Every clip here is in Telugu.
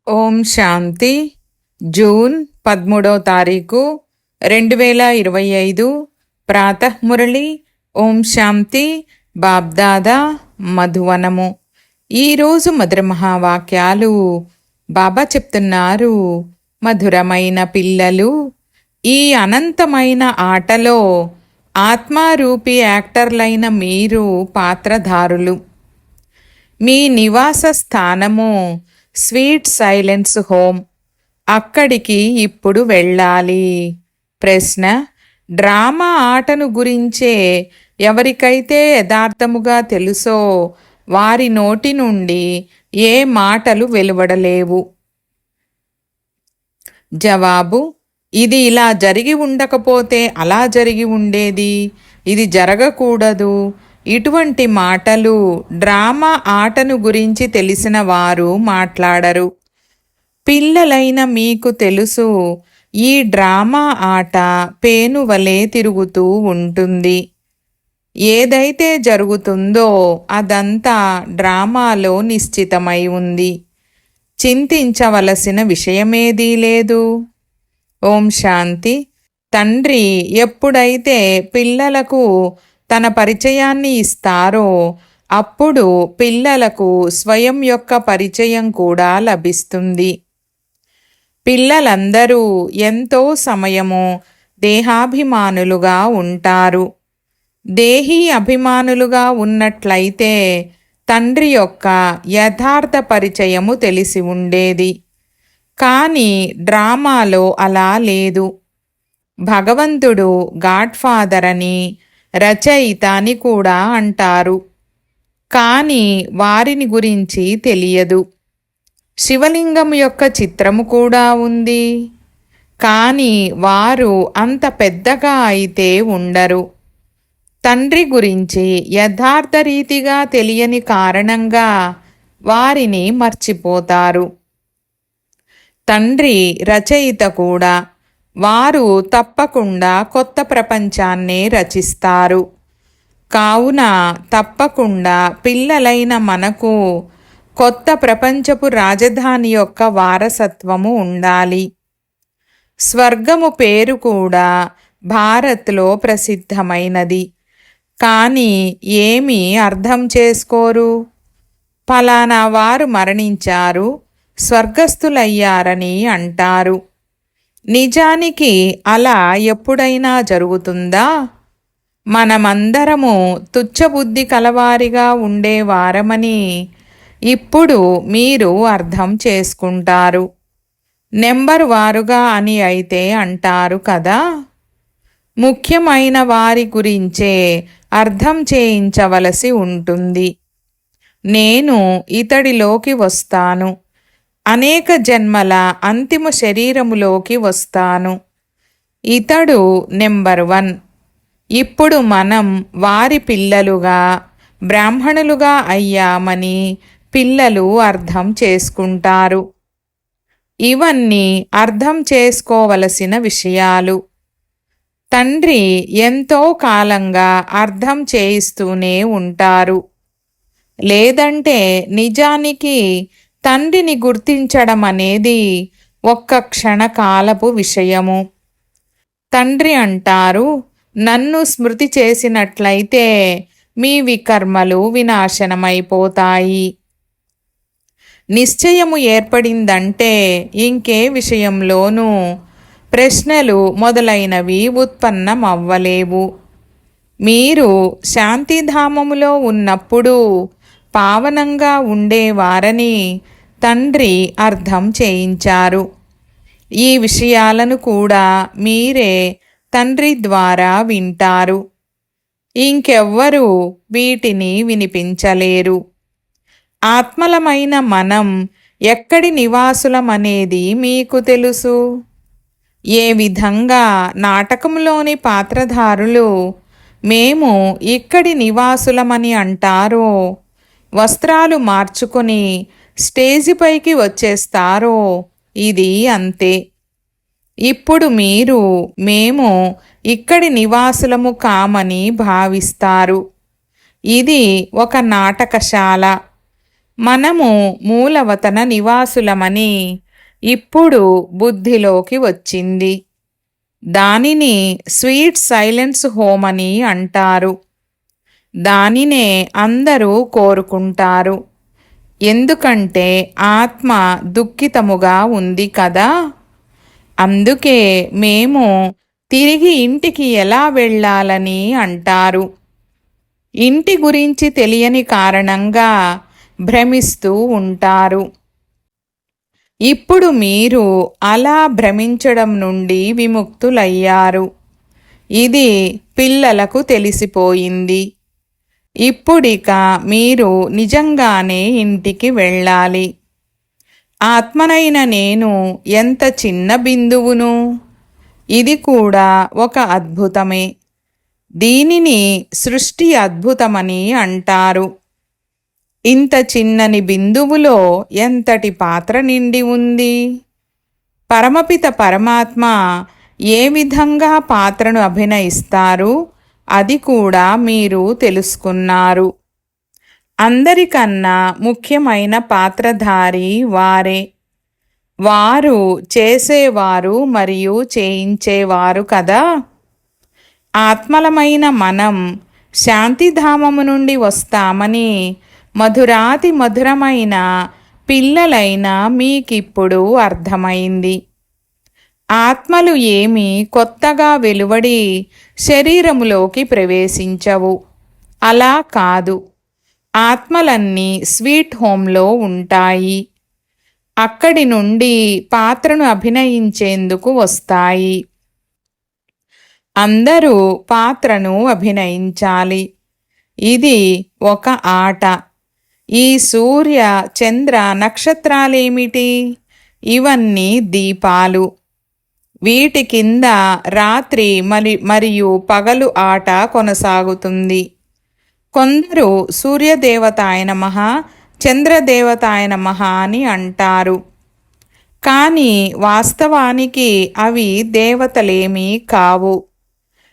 ఓం శాంతి. జూన్ 13వ తారీఖు 2025 ప్రాతఃమురళి. ఓం శాంతి. బాబ్దాదా మధువనము. ఈరోజు మధుర మహావాక్యాలు. బాబా చెప్తున్నారు, మధురమైన పిల్లలు, ఈ అనంతమైన ఆటలో ఆత్మారూపీ యాక్టర్లైన మీరు పాత్రధారులు. మీ నివాస స్థానము స్వీట్ సైలెన్స్ హోమ్. అక్కడికి ఇప్పుడు వెళ్ళాలి. ప్రశ్న: డ్రామా ఆటను గురించే ఎవరికైతే యథార్థముగా తెలుసో వారి నోటి నుండి ఏ మాటలు వెలువడలేవు. జవాబు: ఇది ఇలా జరిగి ఉండకపోతే అలా జరిగి ఉండేది, ఇది జరగకూడదు. ఇటువంటి మాటలు డ్రామా ఆటను గురించి తెలిసిన వారు మాట్లాడరు. పిల్లలైన మీకు తెలుసు, ఈ డ్రామా ఆట పేనువలే తిరుగుతూ ఉంటుంది. ఏదైతే జరుగుతుందో అదంతా డ్రామాలో నిశ్చితమై ఉంది. చింతించవలసిన విషయమేదీ లేదు. ఓం శాంతి. తండ్రి ఎప్పుడైతే పిల్లలకు తన పరిచయాన్ని ఇస్తారో అప్పుడు పిల్లలకు స్వయం యొక్క పరిచయం కూడా లభిస్తుంది. పిల్లలందరూ ఎంతో సమయము దేహాభిమానులుగా ఉంటారు. దేహీ అభిమానులుగా ఉన్నట్లయితే తండ్రి యొక్క యథార్థ పరిచయము తెలిసి ఉండేది. కానీ డ్రామాలో అలా లేదు. భగవంతుడు గాడ్ ఫాదర్ అని, రచయిత అని కూడా అంటారు. కానీ వారిని గురించి తెలియదు. శివలింగం యొక్క చిత్రము కూడా ఉంది. కానీ వారు అంత పెద్దగా అయితే ఉండరు. తండ్రి గురించి యథార్థ రీతిగా తెలియని కారణంగా వారిని మర్చిపోతారు. తండ్రి రచయిత కూడా. వారు తప్పకుండా కొత్త ప్రపంచాన్నే రచిస్తారు. కావున తప్పకుండా పిల్లలైన మనకు కొత్త ప్రపంచపు రాజధాని యొక్క వారసత్వము ఉండాలి. స్వర్గము పేరు కూడా భారత్లో ప్రసిద్ధమైనది. కానీ ఏమీ అర్థం చేసుకోరు. ఫలానా వారు మరణించారు, స్వర్గస్థులయ్యారని అంటారు. నిజానికి అలా ఎప్పుడైనా జరుగుతుందా? మనమందరము తుచ్చబుద్ధి కలవారిగా ఉండేవారమని ఇప్పుడు మీరు అర్థం చేసుకుంటారు. నెంబర్ వారుగా అని అయితే అంటారు కదా. ముఖ్యమైన వారి గురించే అర్థం చేయించవలసి ఉంటుంది. నేను ఇతడిలోకి వస్తాను, అనేక జన్మల అంతిమ శరీరములోకి వస్తాను. ఇతడు నెంబర్ 1. ఇప్పుడు మనం వారి పిల్లలుగా బ్రాహ్మణులుగా అయ్యామని పిల్లలు అర్థం చేసుకుంటారు. ఇవన్నీ అర్థం చేసుకోవలసిన విషయాలు. తండ్రి ఎంతో కాలంగా అర్థం చేయిస్తూనే ఉంటారు. లేదంటే నిజానికి తండ్రిని గుర్తించడం అనేది ఒక్క క్షణకాలపు విషయము. తండ్రి అంటారు, నన్ను స్మృతి చేసినట్లయితే మీ వికర్మలు వినాశనమైపోతాయి. నిశ్చయము ఏర్పడిందంటే ఇంకే విషయంలోనూ ప్రశ్నలు మొదలైనవి ఉత్పన్నమవ్వలేవు. మీరు శాంతిధామములో ఉన్నప్పుడు పావనంగా ఉండేవారని తండ్రి అర్థం చేయించారు. ఈ విషయాలను కూడా మీరే తండ్రి ద్వారా వింటారు. ఇంకెవ్వరూ వీటిని వినిపించలేరు. ఆత్మలమైన మనం ఎక్కడి నివాసులమనేది మీకు తెలుసు. ఏ విధంగా నాటకంలోని పాత్రధారులు మేము ఇక్కడి నివాసులమని అంటారో, వస్త్రాలు మార్చుకొని స్టేజిపైకి వచ్చేస్తారో, ఇది అంతే. ఇప్పుడు మీరు మేము ఇక్కడి నివాసులము కామని భావిస్తారు. ఇది ఒక నాటకశాల. మనము మూలవతన నివాసులమని ఇప్పుడు బుద్ధిలోకి వచ్చింది. దానిని స్వీట్ సైలెన్స్ హోమ్ అని అంటారు. దానినే అందరూ కోరుకుంటారు. ఎందుకంటే ఆత్మ దుఃఖితముగా ఉంది కదా. అందుకే మేము తిరిగి ఇంటికి ఎలా వెళ్ళాలని అంటారు. ఇంటి గురించి తెలియని కారణంగా భ్రమిస్తూ ఉంటారు. ఇప్పుడు మీరు అలా భ్రమించడం నుండి విముక్తులయ్యారు. ఇది పిల్లలకు తెలిసిపోయింది. ఇప్పుడిక మీరు నిజంగానే ఇంటికి వెళ్ళాలి. ఆత్మనైన నేను ఎంత చిన్న బిందువును. ఇది కూడా ఒక అద్భుతమే. దీనిని సృష్టి అద్భుతమని అంటారు. ఇంత చిన్నని బిందువులో ఎంతటి పాత్ర నిండి ఉంది. పరమపిత పరమాత్మ ఏ విధంగా పాత్రను అభినయిస్తారు అది కూడా మీరు తెలుసుకున్నారు. అందరికన్నా ముఖ్యమైన పాత్రధారి వారే. వారు చేసేవారు మరియు చేయించేవారు కదా. ఆత్మలమైన మనం శాంతిధామము నుండి వస్తామని మధురాతి మధురమైన పిల్లలైన మీకిప్పుడు అర్థమైంది. ఆత్మలు ఏమీ కొత్తగా వెలువడి శరీరములోకి ప్రవేశించవు. అలా కాదు. ఆత్మలన్నీ స్వీట్ హోంలో ఉంటాయి. అక్కడి నుండి పాత్రను అభినయించేందుకు వస్తాయి. అందరూ పాత్రను అభినయించాలి. ఇది ఒక ఆట. ఈ సూర్య చంద్ర నక్షత్రాలేమిటి? ఇవన్నీ దీపాలు. వీటి కింద రాత్రి మరియు పగలు ఆట కొనసాగుతుంది. కొందరు సూర్యదేవతాయ నమః, చంద్రదేవతాయ నమః అని అంటారు. కానీ వాస్తవానికి అవి దేవతలేమీ కావు.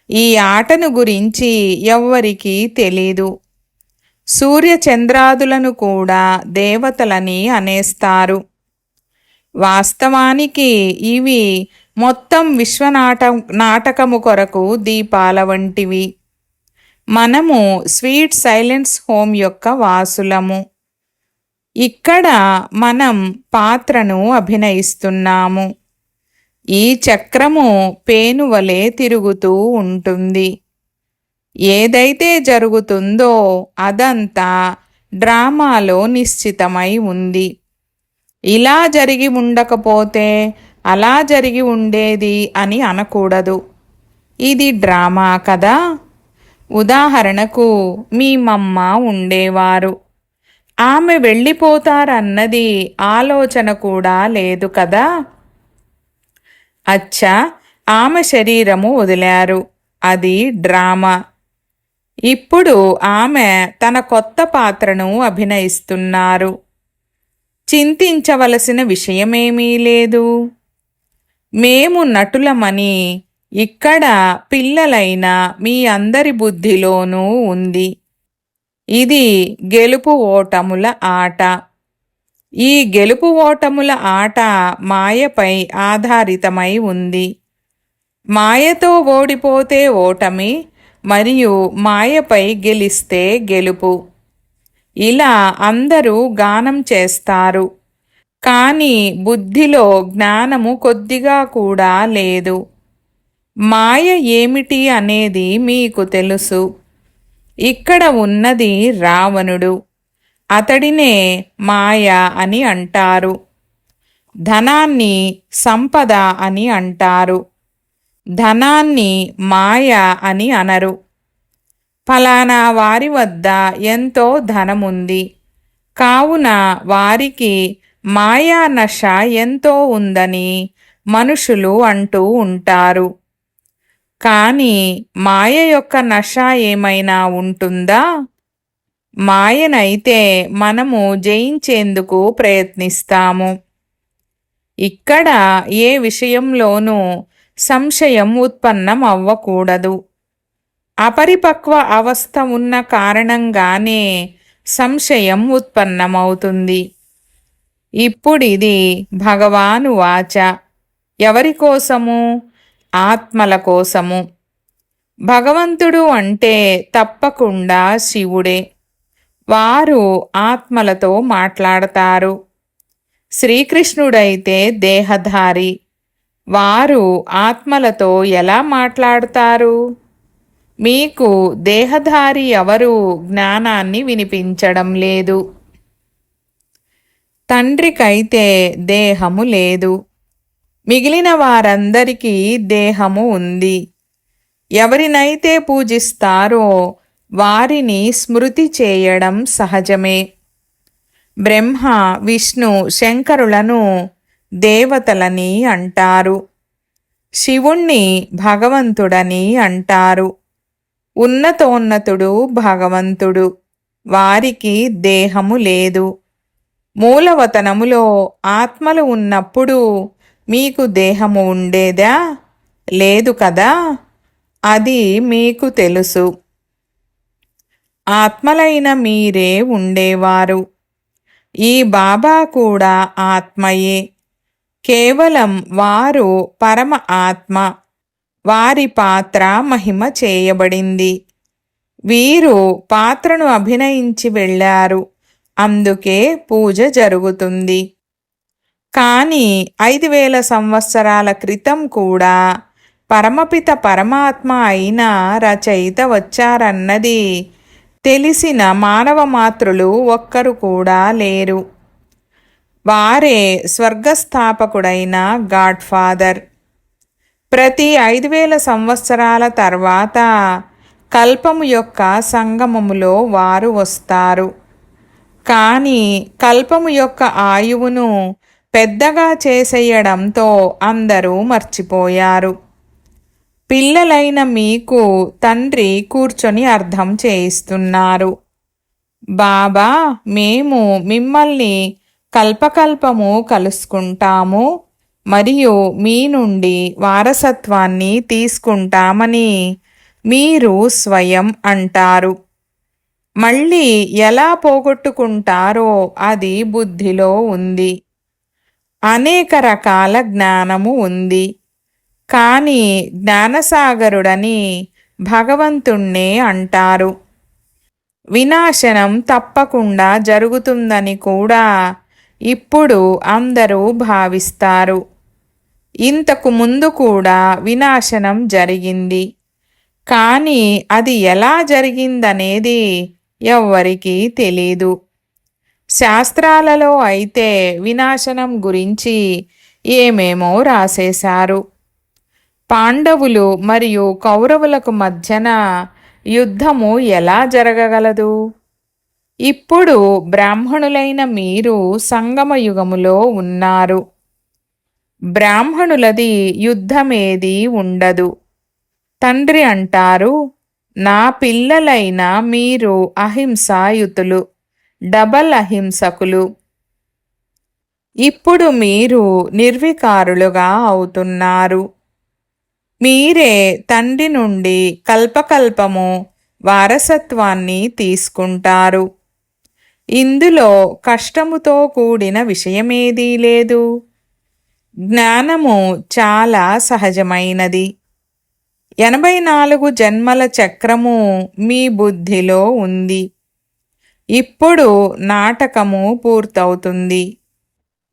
ఈ ఆటను గురించి ఎవ్వరికీ తెలీదు. సూర్యచంద్రాదులను కూడా దేవతలని అనేస్తారు. వాస్తవానికి ఇవి మొత్తం నాటకము కొరకు దీపాల వంటివి. మనము స్వీట్ సైలెన్స్ హోమ్ యొక్క వాసులము. ఇక్కడ మనం పాత్రను అభినయిస్తున్నాము. ఈ చక్రము పేనువలే తిరుగుతూ ఉంటుంది. ఏదైతే జరుగుతుందో అదంతా డ్రామాలో నిశ్చితమై ఉంది. ఇలా జరిగి ఉండకపోతే అలా జరిగి ఉండేది అని అనకూడదు. ఇది డ్రామా కదా. ఉదాహరణకు మీ మమ్మ ఉండేవారు. ఆమె వెళ్ళిపోతారన్నది ఆలోచన కూడా లేదు కదా. అచ్చా, ఆమె శరీరము వదిలారు. అది డ్రామా. ఇప్పుడు ఆమె తన కొత్త పాత్రను అభినయిస్తున్నారు. చింతించవలసిన విషయమేమీ లేదు. మేము నటులమని ఇక్కడ పిల్లలైన మీ అందరి బుద్ధిలోనూ ఉంది. ఇది గెలుపు ఓటముల ఆట. ఈ గెలుపు ఓటముల ఆట మాయపై ఆధారితమై ఉంది. మాయతో ఓడిపోతే ఓటమి మరియు మాయపై గెలిస్తే గెలుపు. ఇలా అందరూ గానం చేస్తారు. కానీ బుద్ధిలో జ్ఞానము కొద్దిగా కూడా లేదు. మాయ ఏమిటి అనేది మీకు తెలుసు. ఇక్కడ ఉన్నది రావణుడు. అతడినే మాయ అని అంటారు. ధనాన్ని సంపద అని అంటారు. ధనాన్ని మాయ అని అనరు. ఫలానా వారి వద్ద ఎంతో ధనముంది కావున వారికి మాయా నశ ఎంతో ఉందని మనుషులు అంటూ ఉంటారు. కానీ మాయ యొక్క నశ ఏమైనా ఉంటుందా? మాయనైతే మనము జయించేందుకు ప్రయత్నిస్తాము. ఇక్కడ ఏ విషయంలోనూ సంశయం ఉత్పన్నం అవ్వకూడదు. అపరిపక్వ అవస్థ ఉన్న కారణంగానే సంశయం ఉత్పన్నమవుతుంది. ఇప్పుడిది భగవాను వాచ. ఎవరి కోసము? ఆత్మల కోసము. భగవంతుడు అంటే తప్పకుండా శివుడే. వారు ఆత్మలతో మాట్లాడతారు. శ్రీకృష్ణుడైతే దేహధారి. వారు ఆత్మలతో ఎలా మాట్లాడతారు? మీకు దేహధారి ఎవరు జ్ఞానాన్ని వినిపించడం లేదు. తండ్రికైతే దేహము లేదు. మిగిలిన వారందరికీ దేహము ఉంది. ఎవరినైతే పూజిస్తారో వారిని స్మృతి చేయడం సహజమే. బ్రహ్మ, విష్ణు, శంకరులను దేవతలని అంటారు. శివుణ్ణి భగవంతుడని అంటారు. ఉన్నతోన్నతుడు భగవంతుడు. వారికి దేహము లేదు. మూలవతనములో ఆత్మలు ఉన్నప్పుడు మీకు దేహము ఉండేదా? లేదు కదా. అది మీకు తెలుసు. ఆత్మలైన మీరే ఉండేవారు. ఈ బాబా కూడా ఆత్మయే. కేవలం వారు పరమ ఆత్మ. వారి పాత్ర మహిమ చేయబడింది. వీరు పాత్రను అభినయించి వెళ్ళారు. అందుకే పూజ జరుగుతుంది. కానీ 5000 సంవత్సరాల క్రితం కూడా పరమపిత పరమాత్మ అయిన రచయిత వచ్చారన్నది తెలిసిన మానవ మాతృలు ఒక్కరు కూడా లేరు. వారే స్వర్గస్థాపకుడైన గాడ్ ఫాదర్. ప్రతి 5000 సంవత్సరాల తర్వాత కల్పము యొక్క సంగమములో వారు వస్తారు. కానీ కల్పము యొక్క ఆయువును పెద్దగా చేసేయడంతో అందరూ మర్చిపోయారు. పిల్లలైన మీకు తండ్రి కూర్చొని అర్థం చేయిస్తున్నారు. బాబా, మేము మిమ్మల్ని కల్పకల్పము కలుసుకుంటాము మరియు మీ నుండి వారసత్వాన్ని తీసుకుంటామని మీరు స్వయం అంటారు. మళ్ళీ ఎలా పోగొట్టుకుంటారో అది బుద్ధిలో ఉంది. అనేక రకాల జ్ఞానము ఉంది. కానీ జ్ఞానసాగరుడని భగవంతుణ్ణే అంటారు. వినాశనం తప్పకుండా జరుగుతుందని కూడా ఇప్పుడు అందరూ భావిస్తారు. ఇంతకు ముందు కూడా వినాశనం జరిగింది. కానీ అది ఎలా జరిగిందనేది ఎవ్వరికీ తెలీదు. శాస్త్రాలలో అయితే వినాశనం గురించి ఏమేమో రాసేశారు. పాండవులు మరియు కౌరవులకు మధ్యన యుద్ధము ఎలా జరగగలదు? ఇప్పుడు బ్రాహ్మణులైన మీరు సంగమయుగములో ఉన్నారు. బ్రాహ్మణులది యుద్ధమేది ఉండదు. తండ్రి అంటారు, నా పిల్లలైన మీరు అహింసాయుతులు, డబల్ అహింసకులు. ఇప్పుడు మీరు నిర్వికారులుగా అవుతున్నారు. మీరే తండ్రి నుండి కల్పకల్పము వారసత్వాన్ని తీసుకుంటారు. ఇందులో కష్టముతో కూడిన విషయమేదీ లేదు. జ్ఞానము చాలా సహజమైనది. 84 జన్మల చక్రము మీ బుద్ధిలో ఉంది. ఇప్పుడు నాటకము పూర్తవుతుంది.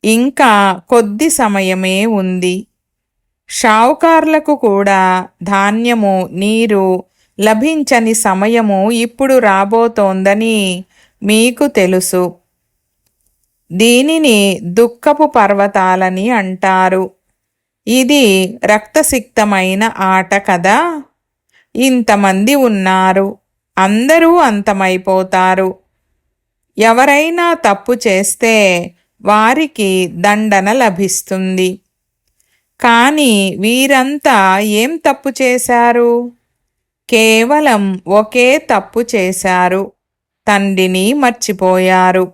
ఇంకా కొద్ది సమయమే ఉంది. షావుకార్లకు కూడా ధాన్యము, నీరు లభించని సమయము ఇప్పుడు రాబోతోందని మీకు తెలుసు. దీనిని దుఃఖపు పర్వతాలని అంటారు. ఇది రక్తసిక్తమైన ఆట కదా. ఇంతమంది ఉన్నారు. అందరూ అంతమైపోతారు. ఎవరైనా తప్పు చేస్తే వారికి దండన లభిస్తుంది. కానీ వీరంతా ఏం తప్పు చేశారు? కేవలం ఒకే తప్పు చేశారు. తండ్రిని మర్చిపోయారు.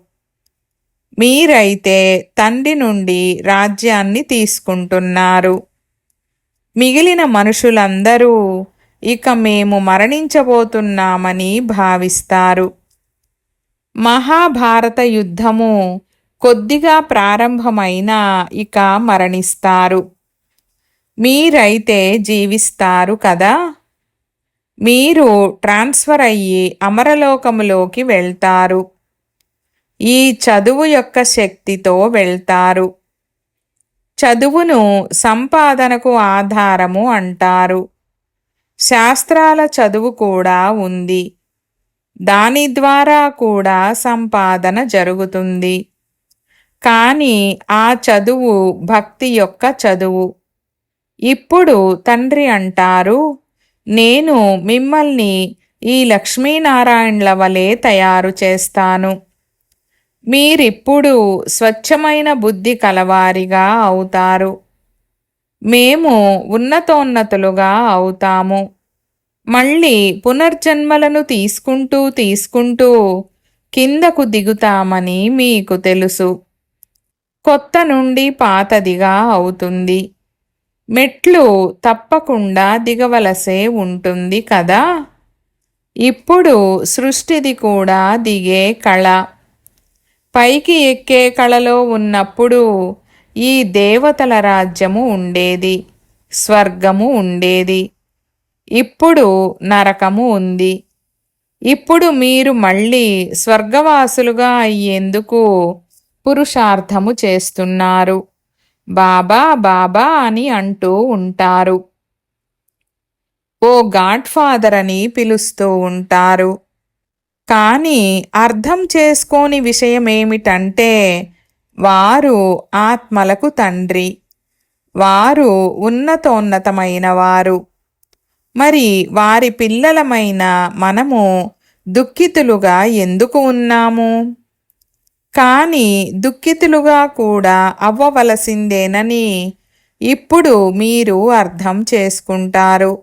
మీరైతే తండ్రి నుండి రాజ్యాన్ని తీసుకుంటున్నారు. మిగిలిన మనుషులందరూ ఇక మేము మరణించబోతున్నామని భావిస్తారు. మహాభారత యుద్ధము కొద్దిగా ప్రారంభమైనా ఇక మరణిస్తారు. మీరైతే జీవిస్తారు కదా. మీరు ట్రాన్స్ఫర్ అయ్యి అమరలోకములోకి వెళ్తారు. ఈ చదువు యొక్క శక్తితో వెళ్తారు. చదువును సంపాదనకు ఆధారము అంటారు. శాస్త్రాల చదువు కూడా ఉంది. దాని ద్వారా కూడా సంపాదన జరుగుతుంది. కానీ ఆ చదువు భక్తి యొక్క చదువు. ఇప్పుడు తండ్రి అంటారు, నేను మిమ్మల్ని ఈ లక్ష్మీనారాయణల వలె తయారు చేస్తాను. మీరిప్పుడు స్వచ్ఛమైన బుద్ధి కలవారిగా అవుతారు. మేము ఉన్నతోన్నతులుగా అవుతాము. మళ్ళీ పునర్జన్మలను తీసుకుంటూ కిందకు దిగుతామని మీకు తెలుసు. కొత్త నుండి పాతదిగా అవుతుంది. మెట్లు తప్పకుండా దిగవలసే ఉంటుంది కదా. ఇప్పుడు సృష్టిది కూడా దిగే కళ. పైకి ఎక్కే కళలో ఉన్నప్పుడు ఈ దేవతల రాజ్యము ఉండేది, స్వర్గము ఉండేది. ఇప్పుడు నరకము ఉంది. ఇప్పుడు మీరు మళ్ళీ స్వర్గవాసులుగా అయ్యేందుకు పురుషార్థము చేస్తున్నారు. బాబా బాబా అని అంటూ ఉంటారు. ఓ గాడ్ ఫాదర్ అని పిలుస్తూ ఉంటారు. కానీ అర్థం చేసుకోని విషయమేమిటంటే వారు ఆత్మలకు తండ్రి. వారు ఉన్నతోన్నతమైన వారు. మరి వారి పిల్లలమైన మనము దుఃఖితులుగా ఎందుకు ఉన్నాము? కానీ దుఃఖితులుగా కూడా అవ్వవలసిందేనని ఇప్పుడు మీరు అర్థం చేసుకుంటారు.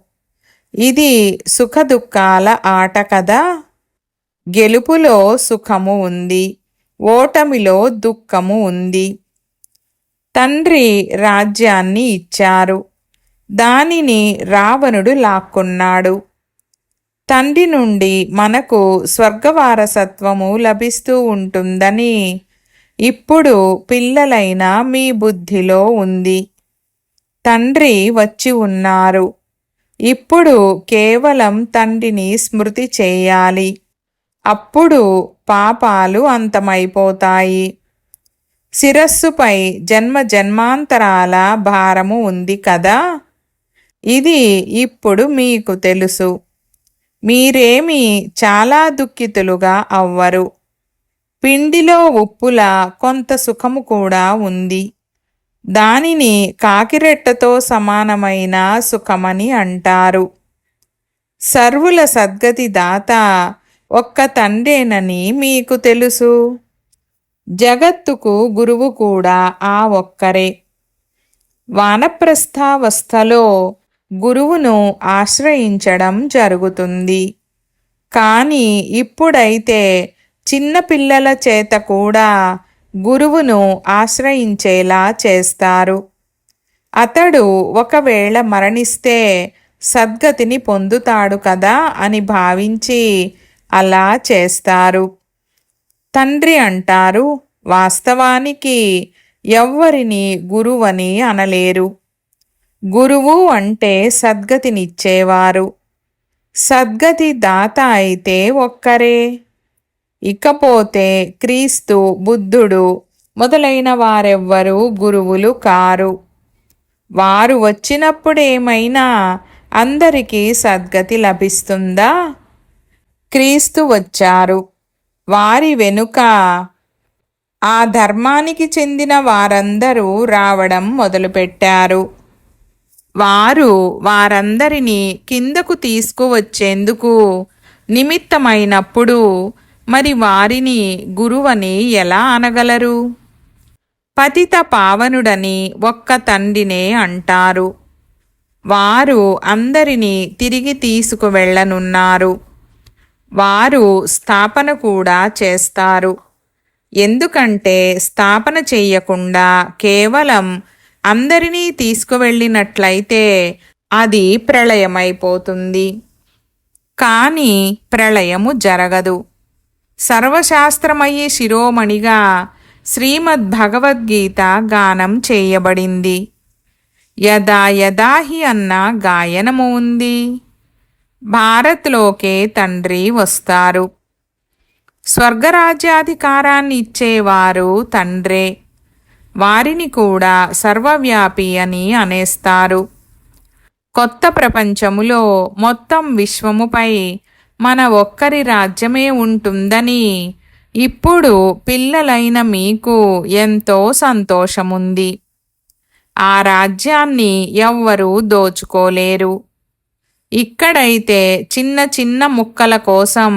ఇది సుఖదుఖాల ఆట కదా. గెలుపులో సుఖము ఉంది, ఓటమిలో దుఃఖము ఉంది. తండ్రి రాజ్యాన్ని ఇచ్చారు. దానిని రావణుడు లాక్కున్నాడు. తండ్రి నుండి మనకు స్వర్గవారసత్వము లభిస్తూ ఉంటుందని ఇప్పుడు పిల్లలైన మీ బుద్ధిలో ఉంది. తండ్రి వచ్చి ఉన్నారు. ఇప్పుడు కేవలం తండ్రిని స్మృతి చేయాలి. అప్పుడు పాపాలు అంతమైపోతాయి. శిరస్సుపై జన్మ జన్మాంతరాల భారము ఉంది కదా. ఇది ఇప్పుడు మీకు తెలుసు. మీరేమీ చాలా దుఃఖితులుగా అవ్వరు. పిండిలో ఉప్పులా కొంత సుఖము కూడా ఉంది. దానిని కాకిరెట్టతో సమానమైన సుఖమని అంటారు. సర్వుల సద్గతి దాత ఒక్క తండ్రేనని మీకు తెలుసు. జగత్తుకు గురువు కూడా ఆ ఒక్కరే. వానప్రస్థావస్థలో గురువును ఆశ్రయించడం జరుగుతుంది. కానీ ఇప్పుడైతే చిన్నపిల్లల చేత కూడా గురువును ఆశ్రయించేలా చేస్తారు. అతడు ఒకవేళ మరణిస్తే సద్గతిని పొందుతాడు కదా అని భావించి అలా చేస్తారు. తండ్రి అంటారు, వాస్తవానికి ఎవ్వరిని గురువని అనలేరు. గురువు అంటే సద్గతినిచ్చేవారు. సద్గతి దాత అయితే ఒక్కరే. ఇకపోతే క్రీస్తు, బుద్ధుడు మొదలైన వారెవ్వరూ గురువులు కారు. వారు వచ్చినప్పుడేమైనా అందరికీ సద్గతి లభిస్తుందా? క్రీస్తు వచ్చారు. వారి వెనుక ఆ ధర్మానికి చెందిన వారందరూ రావడం మొదలుపెట్టారు. వారు వారందరినీ కిందకు తీసుకువచ్చేందుకు నిమిత్తమైనప్పుడు మరి వారిని గురువని ఎలా అనగలరు? పతిత పావనుడని ఒక్క తండ్రినే అంటారు. వారు అందరినీ తిరిగి తీసుకువెళ్ళనున్నారు. వారు స్థాపన కూడా చేస్తారు. ఎందుకంటే స్థాపన చెయ్యకుండా కేవలం అందరినీ తీసుకువెళ్ళినట్లయితే అది ప్రళయమైపోతుంది. కానీ ప్రళయము జరగదు. సర్వశాస్త్రమయీ శిరోమణిగా శ్రీమద్భగవద్గీత గానం చేయబడింది. యదా యదా హి అన్న గాయనము ఉంది. భారత్లోకే తండ్రి వస్తారు. స్వర్గరాజ్యాధికారాన్ని ఇచ్చేవారు తండ్రే. వారిని కూడా సర్వవ్యాపి అని అనేస్తారు. కొత్త ప్రపంచములో మొత్తం విశ్వముపై మన ఒక్కరి రాజ్యమే ఉంటుందని ఇప్పుడు పిల్లలైన మీకు ఎంతో సంతోషముంది. ఆ రాజ్యాన్ని ఎవ్వరూ దోచుకోలేరు. ఇక్కడైతే చిన్న చిన్న ముక్కల కోసం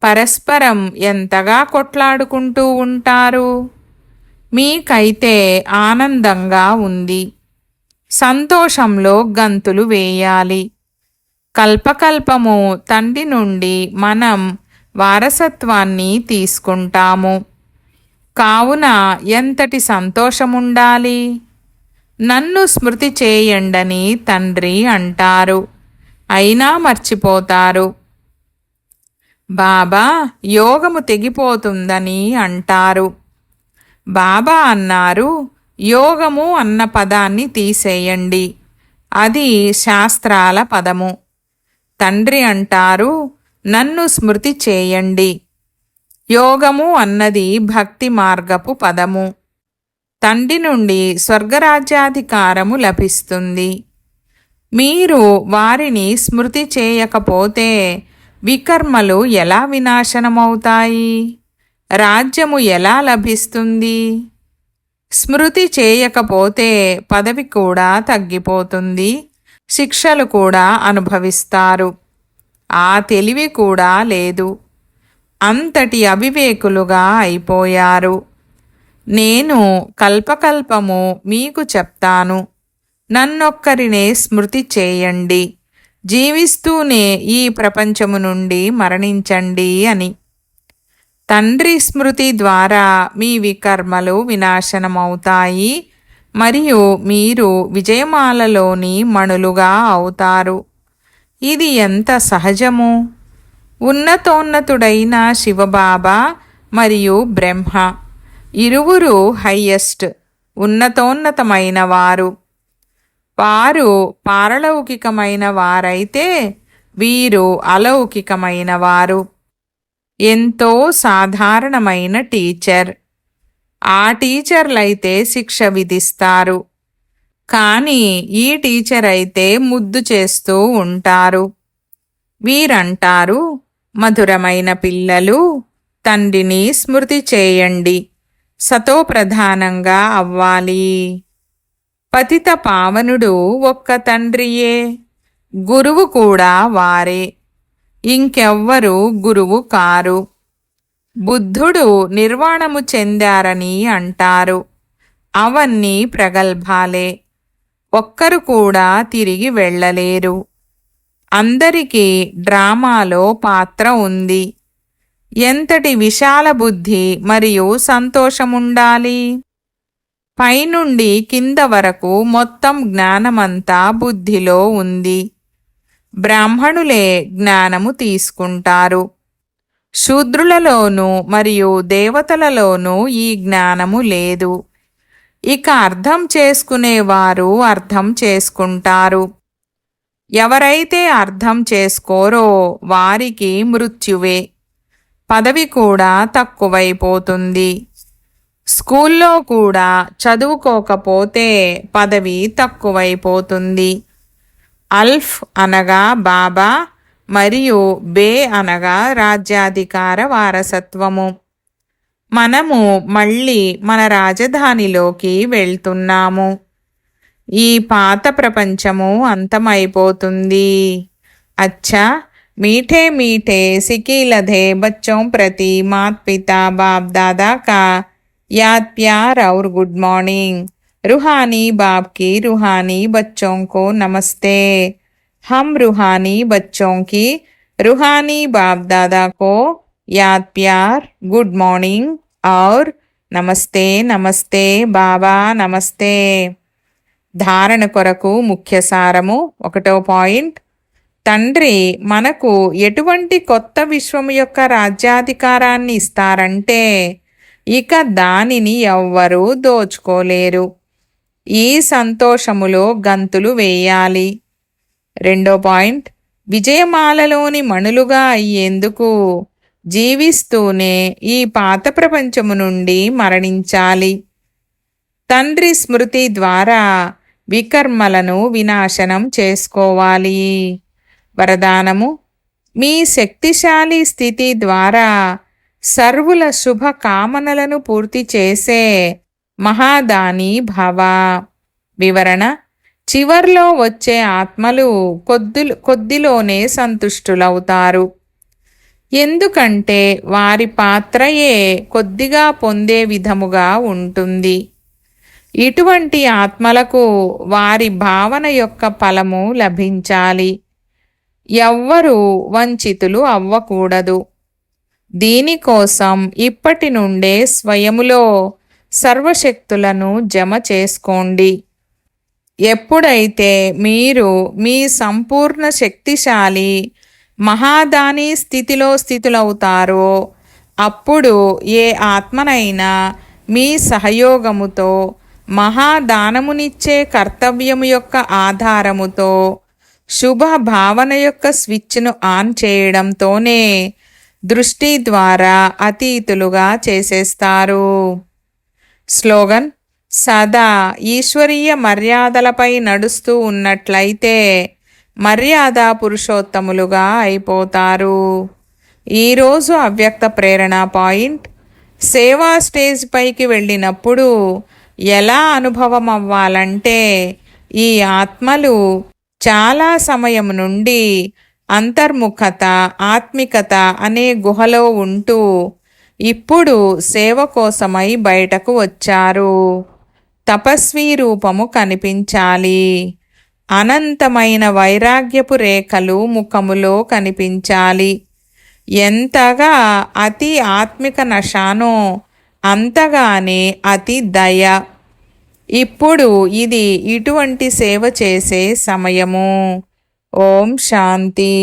పరస్పరం ఎంతగా కొట్లాడుకుంటూ ఉంటారు. మీకైతే ఆనందంగా ఉంది. సంతోషంలో గంతులు వేయాలి. కల్పకల్పము తండ్రి నుండి మనం వారసత్వాన్ని తీసుకుంటాము. కావున ఎంతటి సంతోషముండాలి. నన్ను స్మృతి చేయండని తండ్రి అంటారు. అయినా మర్చిపోతారు. బాబా యోగము తెగిపోతుందని అంటారు. బాబా అన్నారు, యోగము అన్న పదాన్ని తీసేయండి, అది శాస్త్రాల పదము. తండ్రి అంటారు, నన్ను స్మృతి చేయండి. యోగము అన్నది భక్తి మార్గపు పదము. తండ్రి నుండి స్వర్గరాజ్యాధికారము లభిస్తుంది. మీరు వారిని స్మృతి చేయకపోతే వికర్మలు ఎలా వినాశనమవుతాయి? రాజ్యము ఎలా లభిస్తుంది? స్మృతి చేయకపోతే పదవి కూడా తగ్గిపోతుంది, శిక్షలు కూడా అనుభవిస్తారు. ఆ తెలివి కూడా లేదు. అంతటి అవివేకులుగా అయిపోయారు. నేను కల్పకల్పము మీకు చెప్తాను, నన్నొక్కరినే స్మృతి చేయండి, జీవిస్తూనే ఈ ప్రపంచము నుండి మరణించండి అని. తండ్రి స్మృతి ద్వారా మీ వికర్మలు వినాశనమవుతాయి మరియు మీరు విజయమాలలోని మణులుగా అవుతారు. ఇది ఎంత సహజము. ఉన్నతోన్నతుడైన శివబాబా మరియు బ్రహ్మ ఇరువురు హయ్యెస్ట్ ఉన్నతోన్నతమైన వారు. వారు పారలౌకికమైన వారైతే వీరు అలౌకికమైన వారు. ఎంతో సాధారణమైన టీచర్. ఆ టీచర్లైతే శిక్ష విధిస్తారు, కానీ ఈ టీచర్ అయితే ముద్దు చేస్తూ ఉంటారు. వీరంటారు, మధురమైన పిల్లలు, తండ్రిని స్మృతి చేయండి, సతోప్రధానంగా అవ్వాలి. పతిత పావనుడు ఒక్క తండ్రియే, గురువు కూడా వారే. ఇంకెవ్వరూ గురువు కారు. బుద్ధుడు నిర్వాణము చెందారని అంటారు. అవన్నీ ప్రగల్భాలే. ఒక్కరు కూడా తిరిగి వెళ్ళలేరు. అందరికీ డ్రామాలో పాత్ర ఉంది. ఎంతటి విశాల బుద్ధి మరియు సంతోషముండాలి. పైనుండి కింద వరకు మొత్తం జ్ఞానమంతా బుద్ధిలో ఉంది. బ్రాహ్మణులే జ్ఞానము తీసుకుంటారు. శూద్రులలోనూ మరియు దేవతలలోనూ ఈ జ్ఞానము లేదు. ఇక అర్థం చేసుకునేవారు అర్థం చేసుకుంటారు. ఎవరైతే అర్థం చేసుకోరో వారికి మృత్యువే. పదవి కూడా తక్కువైపోతుంది. స్కూల్లో కూడా చదువుకోకపోతే పదవి తక్కువైపోతుంది. అల్ఫ్ అనగా బాబా మరియు బే అనగా రాజ్యాధికార వారసత్వము. మనము మళ్ళీ మన రాజధానిలోకి వెళ్తున్నాము. ఈ పాత ప్రపంచము అంతమైపోతుంది. అచ్చా, मीठे मीठे सिकीलधे बच्चों प्रति मात पिता बाप दादा का याद प्यार और गुड मॉर्निंग. रूहानी बाप की रूहानी बच्चों को नमस्ते. हम रूहानी बच्चों की रूहानी बाप दादा को याद प्यार गुड मॉर्निंग और నమస్తే నమస్తే బాబా నమస్తే. ధారణ కొరకు ముఖ్య సారము 1వ పాయింట్. తండ్రి మనకు ఎటువంటి కొత్త విశ్వం యొక్క రాజ్యాధికారాన్ని ఇస్తారంటే ఇక దానిని ఎవ్వరూ దోచుకోలేరు. ఈ సంతోషములో గంతులు వేయాలి. 2వ పాయింట్, విజయమాలలోని మణులుగా అయ్యేందుకు జీవిస్తూనే ఈ పాత ప్రపంచము నుండి మరణించాలి. తండ్రి స్మృతి ద్వారా వికర్మలను వినాశనం చేసుకోవాలి. వరదానము: మీ శక్తిశాలి స్థితి ద్వారా సర్వుల శుభ కామనలను పూర్తి చేసే మహాదాని భవ. వివరణ: చివర్లో వచ్చే ఆత్మలు కొద్దిలోనే సంతుష్టులవుతారు. ఎందుకంటే వారి పాత్రయే కొద్దిగా పొందే విధముగా ఉంటుంది. ఇటువంటి ఆత్మలకు వారి భావన యొక్క ఫలము లభించాలి. ఎవ్వరూ వంచితులు అవ్వకూడదు. దీనికోసం ఇప్పటి నుండే స్వయములో సర్వశక్తులను జమ చేసుకోండి. ఎప్పుడైతే మీరు మీ సంపూర్ణ శక్తిశాలి మహాదాని స్థితిలో స్థితులవుతారో అప్పుడు ఏ ఆత్మనైనా మీ సహయోగముతో మహాదానమునిచ్చే కర్తవ్యము యొక్క ఆధారముతో శుభ భావన యొక్క స్విచ్ను ఆన్ చేయడంతోనే దృష్టి ద్వారా అతీతులుగా చేసేస్తారు. స్లోగన్: సదా ఈశ్వరీయ మర్యాదలపై నడుస్తూ ఉన్నట్లయితే మర్యాద పురుషోత్తములుగా అయిపోతారు. ఈరోజు అవ్యక్త ప్రేరణ పాయింట్: సేవా స్టేజ్ పైకి వెళ్ళినప్పుడు ఎలా అనుభవం అవ్వాలంటే ఈ ఆత్మలు చాలా సమయం నుండి అంతర్ముఖత, ఆత్మికత అనే గుహలో ఉంటూ ఇప్పుడు సేవ కోసమై బయటకు వచ్చారు. తపస్వీ రూపము కనిపించాలి. అనంతమైన వైరాగ్యపు రేఖలు ముఖములో కనిపించాలి. ఎంతగా అతి ఆత్మిక నశానో అంతగానే అతి దయ. ఇప్పుడు ఇది ఇటువంటి సేవ చేసే సమయము. ఓం శాంతి.